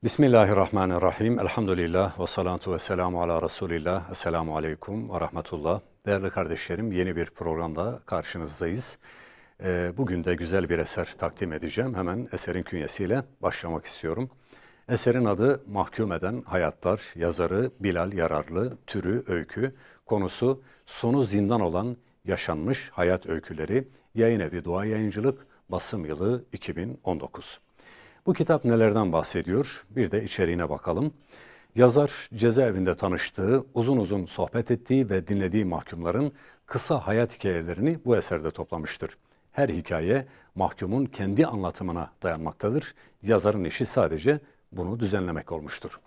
Bismillahirrahmanirrahim. Elhamdülillah ve salatu ve selamu ala Resulillah. Esselamu aleyküm ve rahmetullah. Değerli kardeşlerim, yeni bir programda karşınızdayız. Bugün de güzel bir eser takdim edeceğim. Hemen eserin künyesiyle başlamak istiyorum. Eserin adı Mahkum Eden Hayatlar. Yazarı Bilal Yararlı. Türü öykü. Konusu sonu zindan olan yaşanmış hayat öyküleri. Yayınevi Doğa Yayıncılık. Basım yılı 2019. Bu kitap nelerden bahsediyor? Bir de içeriğine bakalım. Yazar cezaevinde tanıştığı, uzun uzun sohbet ettiği ve dinlediği mahkumların kısa hayat hikayelerini bu eserde toplamıştır. Her hikaye mahkumun kendi anlatımına dayanmaktadır. Yazarın işi sadece bunu düzenlemek olmuştur.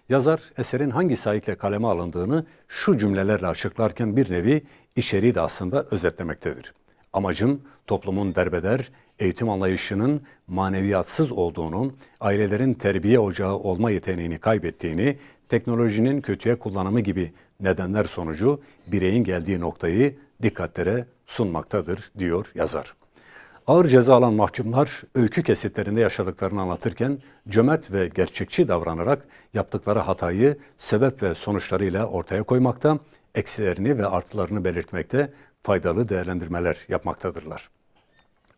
Yazar eserin hangi sahiple kaleme alındığını şu cümlelerle açıklarken bir nevi içeriği de aslında özetlemektedir. Amacım toplumun derbeder, eğitim anlayışının maneviyatsız olduğunu, ailelerin terbiye ocağı olma yeteneğini kaybettiğini, teknolojinin kötüye kullanımı gibi nedenler sonucu bireyin geldiği noktayı dikkatlere sunmaktadır, diyor yazar. Ağır ceza alan mahkumlar öykü kesitlerinde yaşadıklarını anlatırken cömert ve gerçekçi davranarak yaptıkları hatayı sebep ve sonuçlarıyla ortaya koymakta, eksilerini ve artılarını belirtmekte faydalı değerlendirmeler yapmaktadırlar.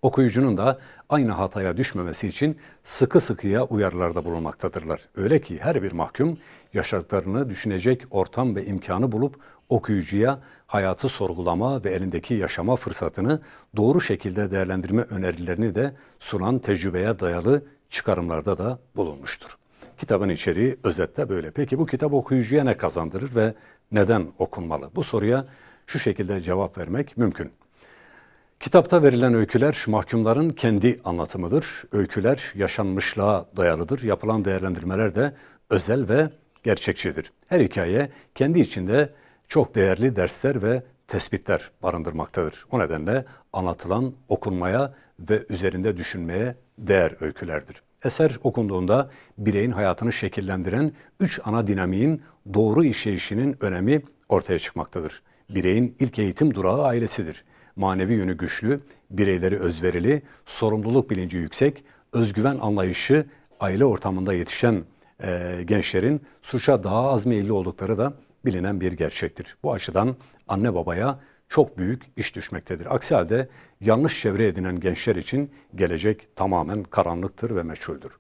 Okuyucunun da aynı hataya düşmemesi için sıkı sıkıya uyarılarda bulunmaktadırlar. Öyle ki her bir mahkum yaşadıklarını düşünecek ortam ve imkanı bulup okuyucuya hayatı sorgulama ve elindeki yaşama fırsatını doğru şekilde değerlendirme önerilerini de sunan tecrübeye dayalı çıkarımlarda da bulunmuştur. Kitabın içeriği özetle böyle. Peki bu kitap okuyucuya ne kazandırır ve neden okunmalı? Bu soruya şu şekilde cevap vermek mümkün. Kitapta verilen öyküler mahkumların kendi anlatımıdır. Öyküler yaşanmışlığa dayalıdır. Yapılan değerlendirmeler de özel ve gerçekçidir. Her hikaye kendi içinde çok değerli dersler ve tespitler barındırmaktadır. O nedenle anlatılan okunmaya ve üzerinde düşünmeye değer öykülerdir. Eser okunduğunda bireyin hayatını şekillendiren 3 ana dinamiğin doğru işleyişinin önemi ortaya çıkmaktadır. Bireyin ilk eğitim durağı ailesidir. Manevi yönü güçlü, bireyleri özverili, sorumluluk bilinci yüksek, özgüven anlayışı aile ortamında yetişen gençlerin suça daha az meyilli oldukları da bilinen bir gerçektir. Bu açıdan anne babaya çok büyük iş düşmektedir. Aksi halde yanlış çevre edinen gençler için gelecek tamamen karanlıktır ve meçhuldür.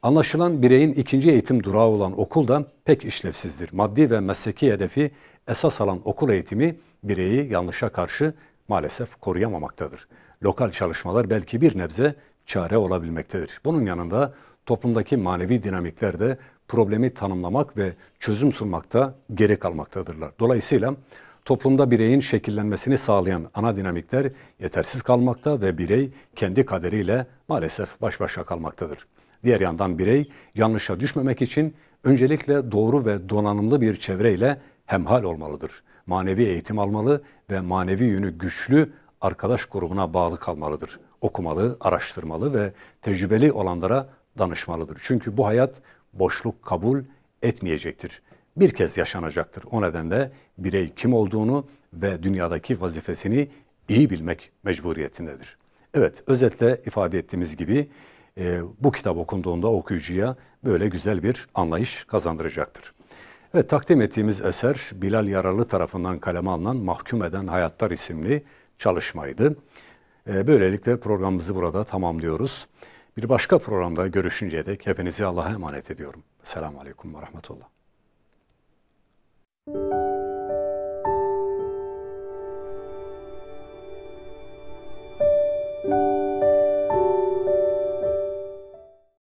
Anlaşılan bireyin ikinci eğitim durağı olan okul da pek işlevsizdir. Maddi ve mesleki hedefi esas alan okul eğitimi bireyi yanlışa karşı maalesef koruyamamaktadır. Lokal çalışmalar belki bir nebze çare olabilmektedir. Bunun yanında toplumdaki manevi dinamikler de problemi tanımlamak ve çözüm sunmakta geri kalmaktadırlar. Dolayısıyla toplumda bireyin şekillenmesini sağlayan ana dinamikler yetersiz kalmakta ve birey kendi kaderiyle maalesef baş başa kalmaktadır. Diğer yandan birey yanlışa düşmemek için öncelikle doğru ve donanımlı bir çevreyle hemhal olmalıdır. Manevi eğitim almalı ve manevi yönü güçlü arkadaş grubuna bağlı kalmalıdır. Okumalı, araştırmalı ve tecrübeli olanlara danışmalıdır. Çünkü bu hayat boşluk kabul etmeyecektir. Bir kez yaşanacaktır. O nedenle birey kim olduğunu ve dünyadaki vazifesini iyi bilmek mecburiyetindedir. Evet, özetle ifade ettiğimiz gibi bu kitap okunduğunda okuyucuya böyle güzel bir anlayış kazandıracaktır. Evet, takdim ettiğimiz eser Bilal Yararlı tarafından kaleme alınan Mahkum Eden Hayatlar isimli çalışmaydı. Böylelikle programımızı burada tamamlıyoruz. Bir başka programda görüşünceye dek hepinizi Allah'a emanet ediyorum. Selamun Aleyküm ve Rahmetullah.